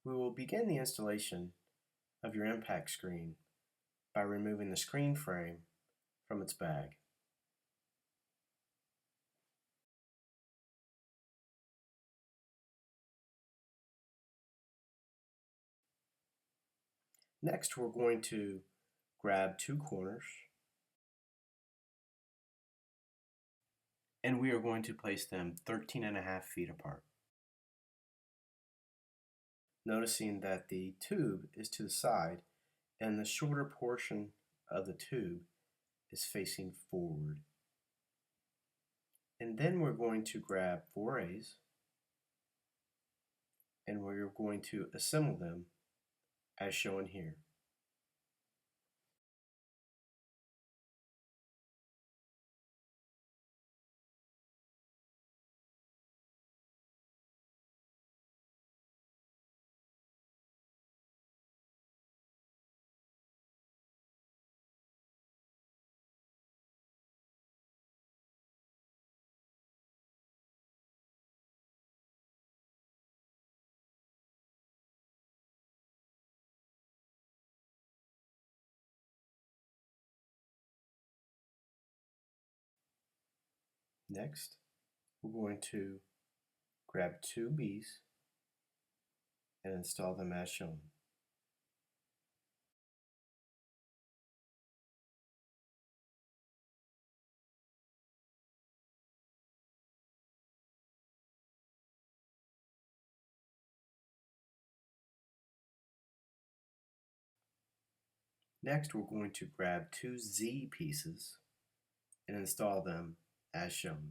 We will begin the installation of your impact screen by removing the screen frame from its bag. Next, we're going to grab two corners and we are going to place them 13.5 feet apart. Noticing that the tube is to the side and the shorter portion of the tube is facing forward. And then we're going to grab 4A's and we're going to assemble them as shown here. Next, we're going to grab two B's and install them as shown. Next, we're going to grab two Z pieces and install them as shown.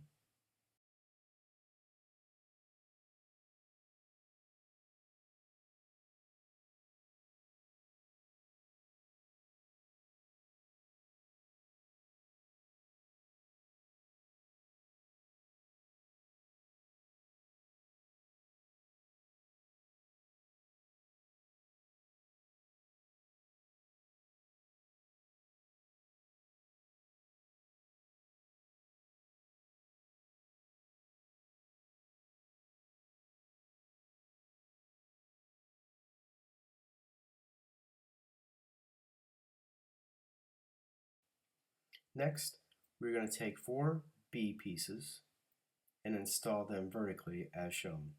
Next, we're going to take four B pieces and install them vertically as shown.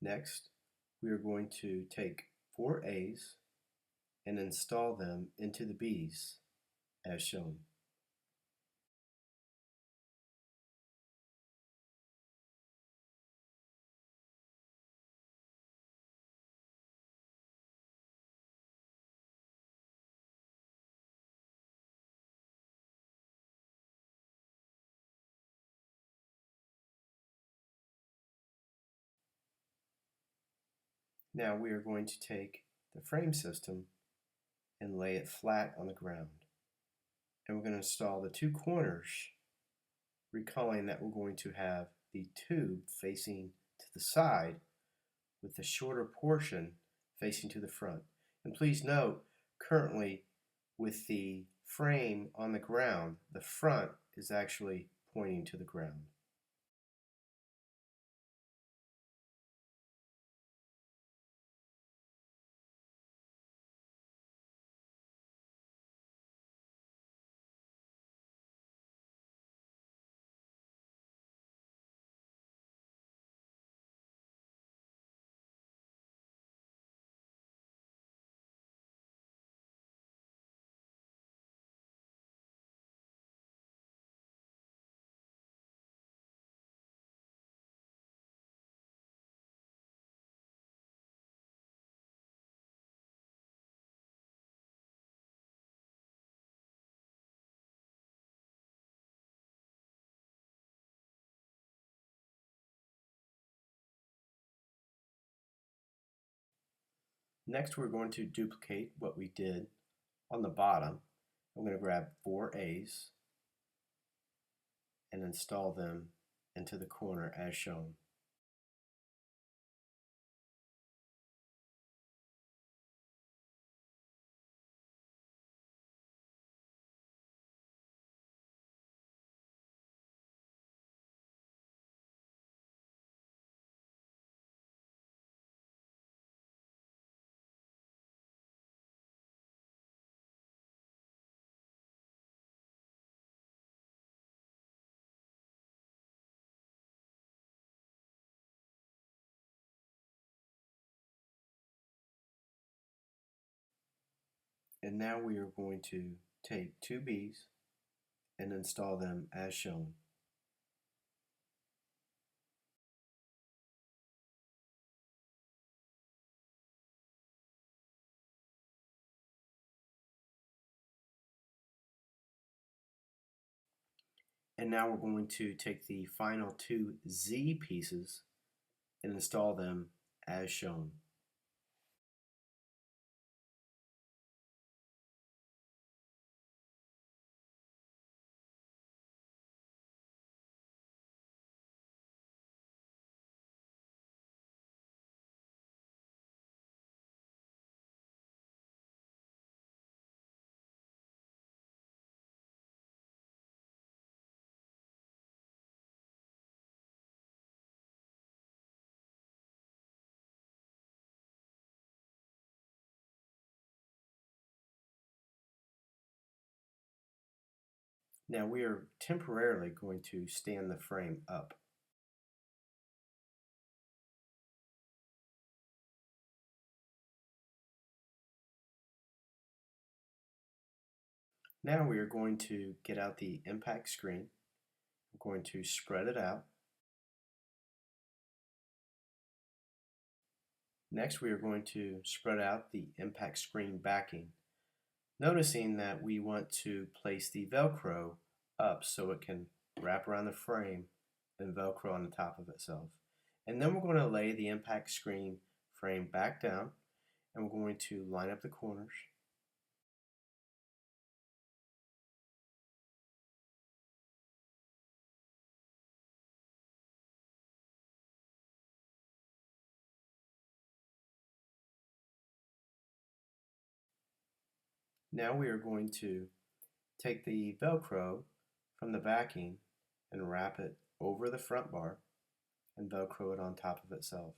Next, we are going to take four A's and install them into the B's as shown. Now we are going to take the frame system and lay it flat on the ground. And we're going to install the two corners, recalling that we're going to have the tube facing to the side with the shorter portion facing to the front. And please note, currently with the frame on the ground, the front is actually pointing to the ground. Next, we're going to duplicate what we did on the bottom. I'm going to grab four A's and install them into the corner as shown. And now we are going to take two Bs and install them as shown. And now we're going to take the final two Z pieces and install them as shown. Now we are temporarily going to stand the frame up. Now we are going to get out the impact screen. We're going to spread it out. Next we are going to spread out the impact screen backing, noticing that we want to place the Velcro up so it can wrap around the frame and Velcro on the top of itself. And then we're going to lay the impact screen frame back down, and we're going to line up the corners. Now we are going to take the Velcro from the backing and wrap it over the front bar and Velcro it on top of itself.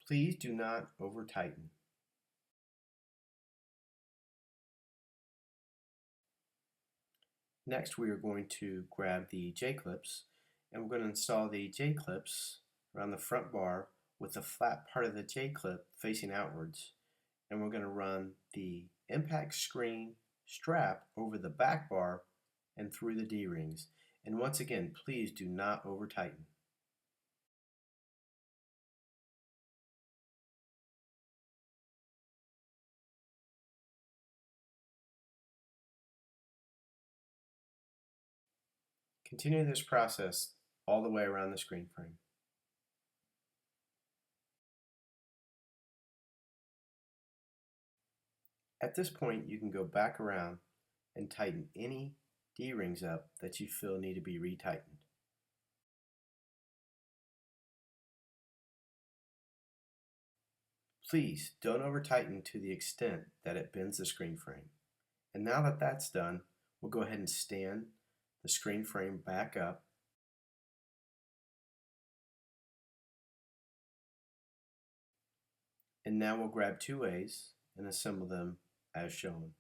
Please do not over tighten. Next we are going to grab the J-clips, and we're going to install the J-clips around the front bar with the flat part of the J-clip facing outwards, and we're going to run the impact screen strap over the back bar and through the D-rings. And once again, please do not over tighten. Continue this process all the way around the screen frame. At this point, you can go back around and tighten any D-rings up that you feel need to be retightened. Please don't over tighten to the extent that it bends the screen frame. And now that that's done, we'll go ahead and stand the screen frame back up. And now we'll grab two A's and assemble them as shown.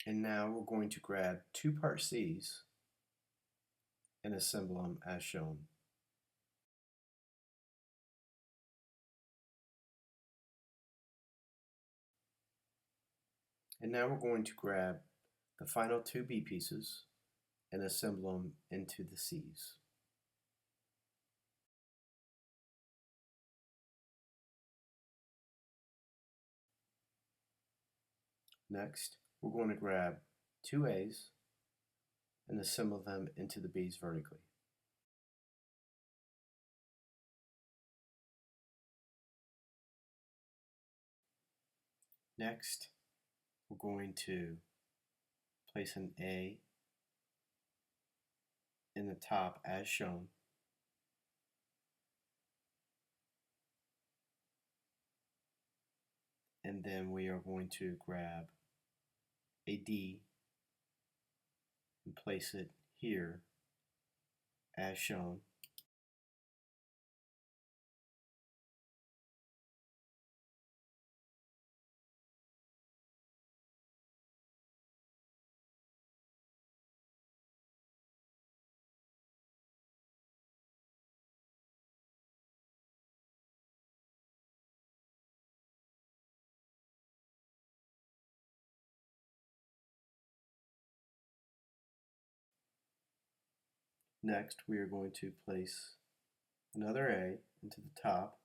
And now we're going to grab two part C's and assemble them as shown. And now we're going to grab the final two B pieces and assemble them into the C's. Next, we're going to grab two A's and assemble them into the B's vertically. Next, we're going to place an A in the top as shown. And and then we are going to grab a D and place it here as shown. Next, we are going to place another A into the top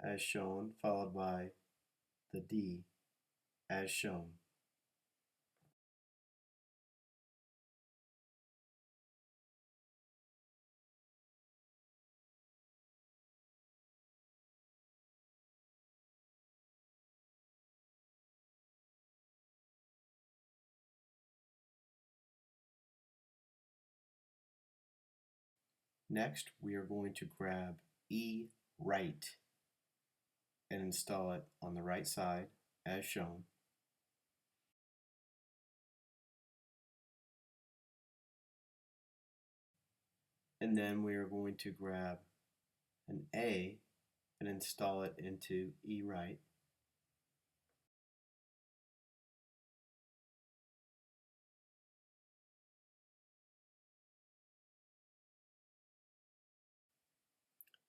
as shown, followed by the D as shown. Next, we are going to grab E right and install it on the right side as shown. And then we are going to grab an A and install it into E right.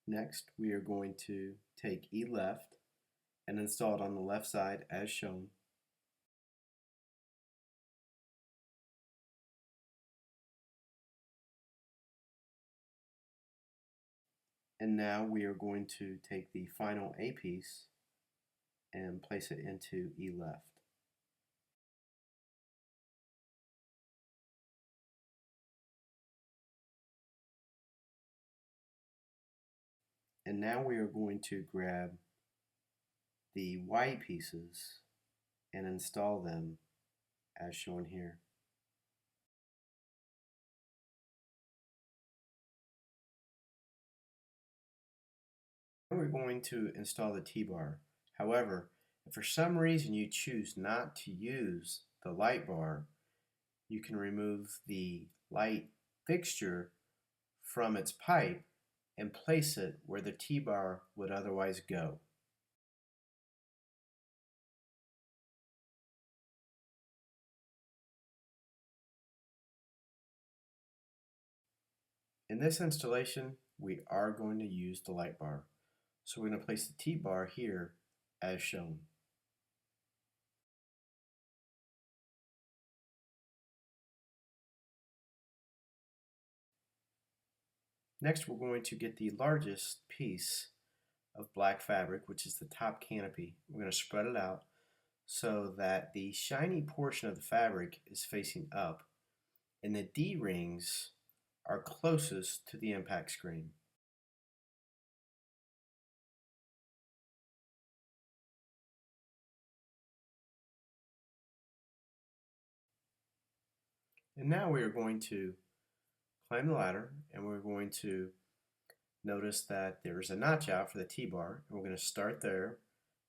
Next, we are going to take E left and install it on the left side as shown. And now we are going to take the final A piece and place it into E left. And now we are going to grab the Y pieces and install them as shown here. Now we're going to install the T-bar. However, if for some reason you choose not to use the light bar, you can remove the light fixture from its pipe and place it where the T-bar would otherwise go. In this installation, we are going to use the light bar. So we're going to place the T-bar here as shown. Next, we're going to get the largest piece of black fabric, which is the top canopy. We're going to spread it out so that the shiny portion of the fabric is facing up and the D-rings are closest to the impact screen. And now we are going to climb the ladder and we're going to notice that there's a notch out for the T-bar, and we're going to start there,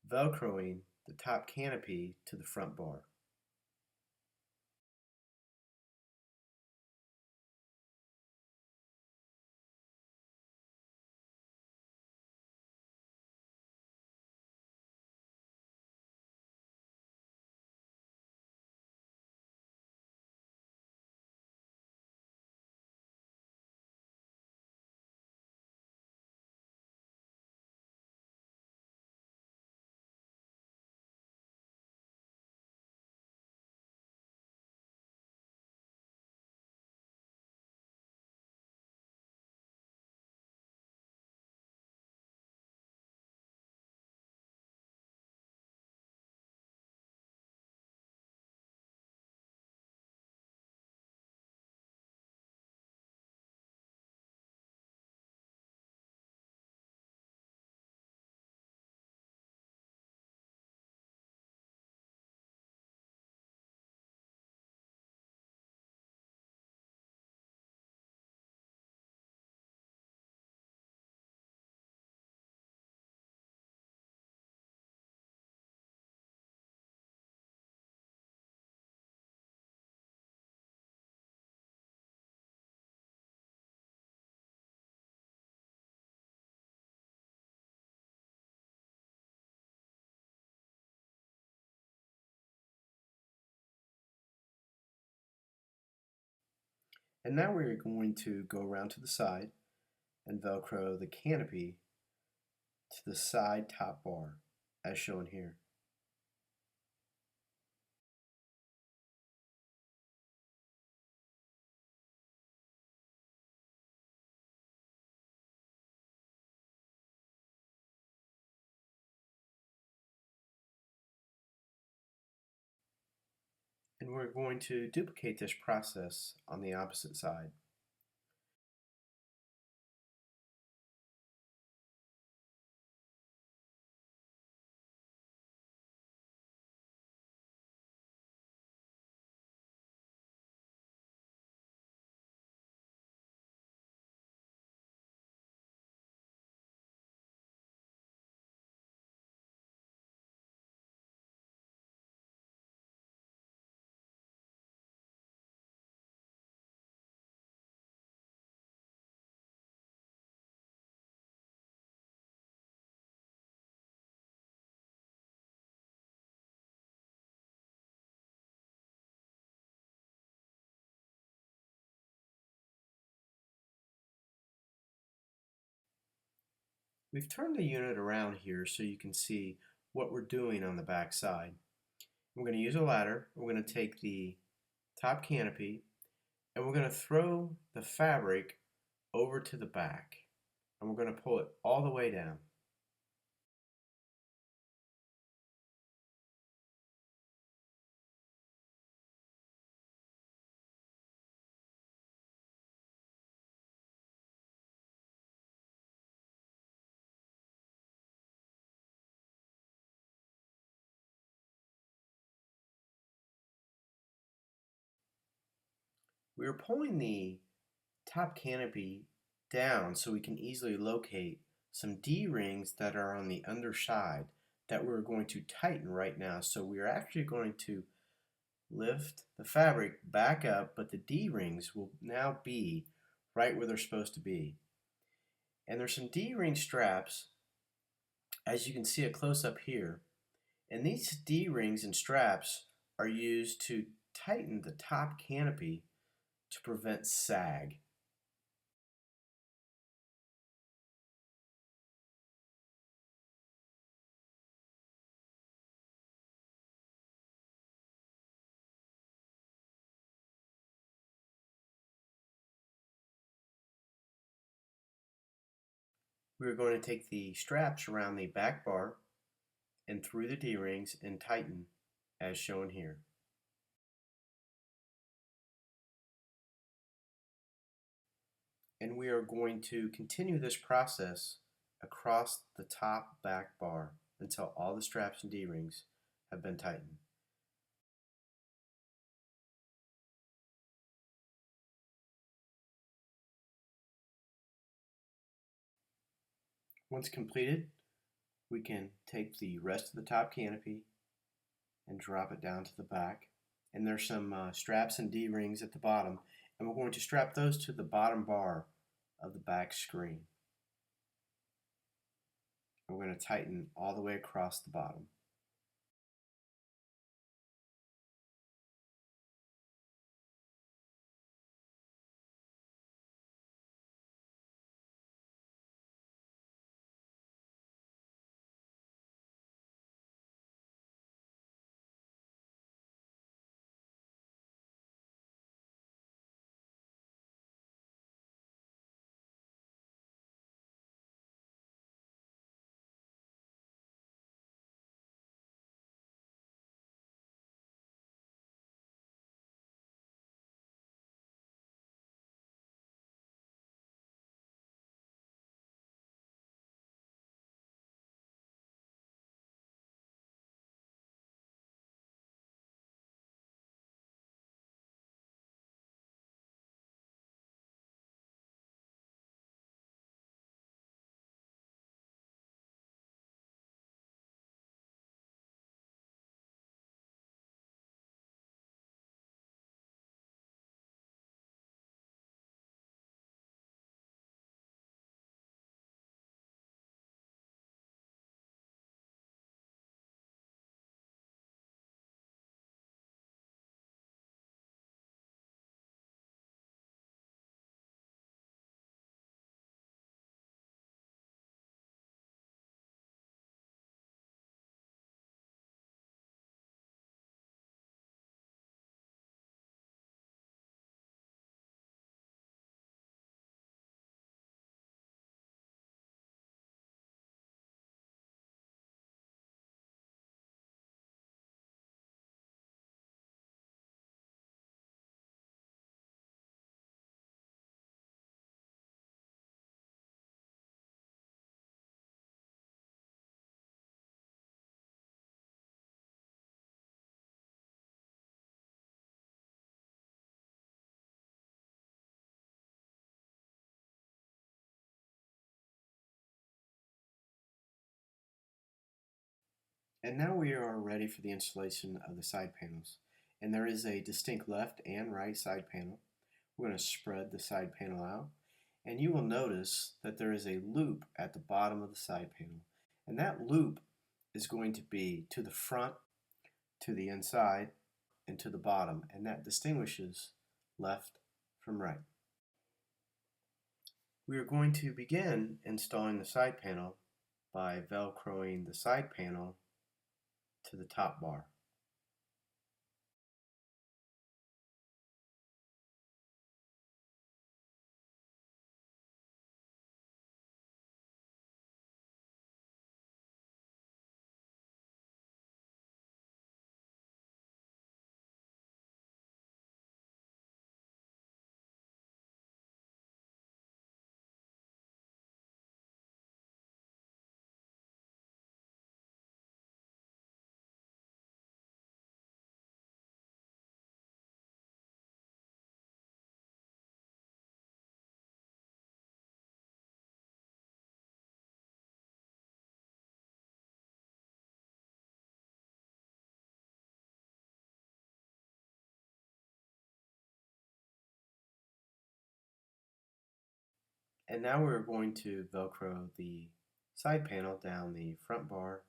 velcroing the top canopy to the front bar. And now we're going to go around to the side and Velcro the canopy to the side top bar as shown here. And we're going to duplicate this process on the opposite side. We've turned the unit around here so you can see what we're doing on the back side. We're going to use a ladder. We're going to take the top canopy and we're going to throw the fabric over to the back. And we're going to pull it all the way down. We are pulling the top canopy down so we can easily locate some D-rings that are on the underside that we're going to tighten right now. So we're actually going to lift the fabric back up, but the D-rings will now be right where they're supposed to be. And there's some D-ring straps, as you can see a close-up here. And these D-rings and straps are used to tighten the top canopy to prevent sag. We're going to take the straps around the back bar and through the D-rings and tighten as shown here. And we are going to continue this process across the top back bar until all the straps and D-rings have been tightened. Once completed, we can take the rest of the top canopy and drop it down to the back. And there's some straps and D-rings at the bottom, and we're going to strap those to the bottom bar of the back screen. And we're going to tighten all the way across the bottom. And now we are ready for the installation of the side panels. And there is a distinct left and right side panel. We're going to spread the side panel out. And you will notice that there is a loop at the bottom of the side panel. And that loop is going to be to the front, to the inside, and to the bottom. And that distinguishes left from right. We are going to begin installing the side panel by velcroing the side panel to the top bar. And now we're going to velcro the side panel down the front bar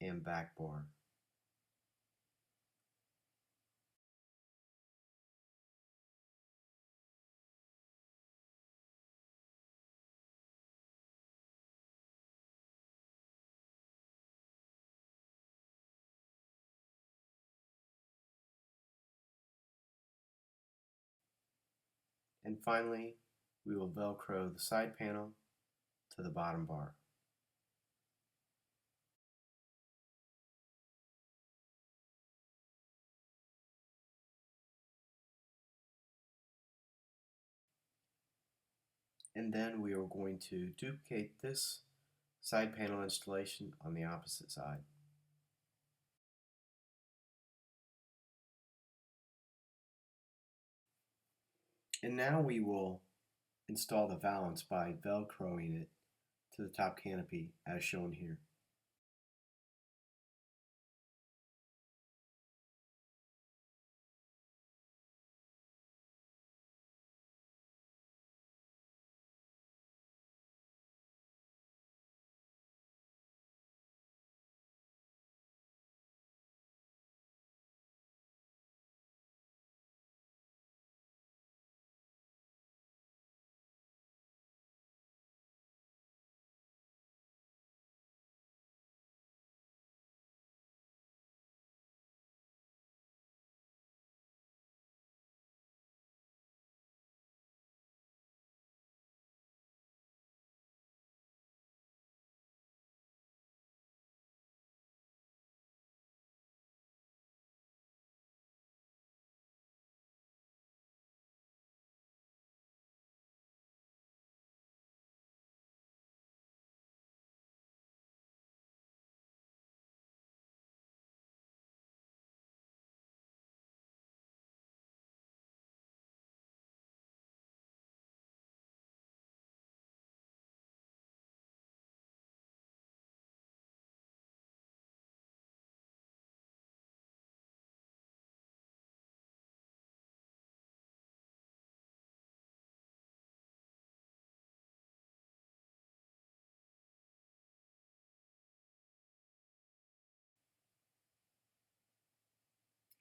and back bar. And finally, we will velcro the side panel to the bottom bar. And then we are going to duplicate this side panel installation on the opposite side. And now we will install the valance by velcroing it to the top canopy as shown here.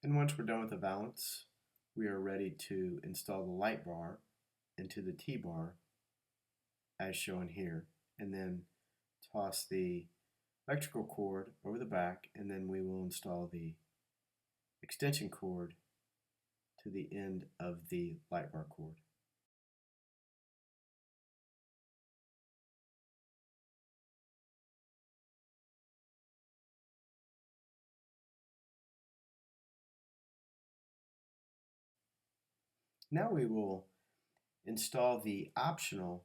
And once we're done with the valance, we are ready to install the light bar into the T-bar as shown here, and then toss the electrical cord over the back, and then we will install the extension cord to the end of the light bar cord. Now we will install the optional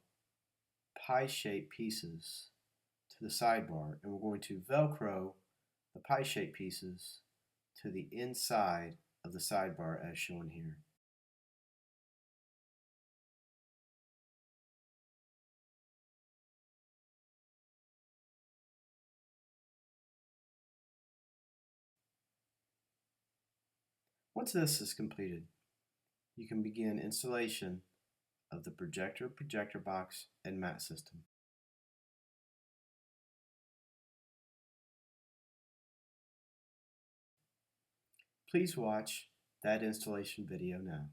pie-shaped pieces to the sidebar, and we're going to velcro the pie-shaped pieces to the inside of the sidebar as shown here. Once this is completed, you can begin installation of the projector box and mat system. Please watch that installation video now.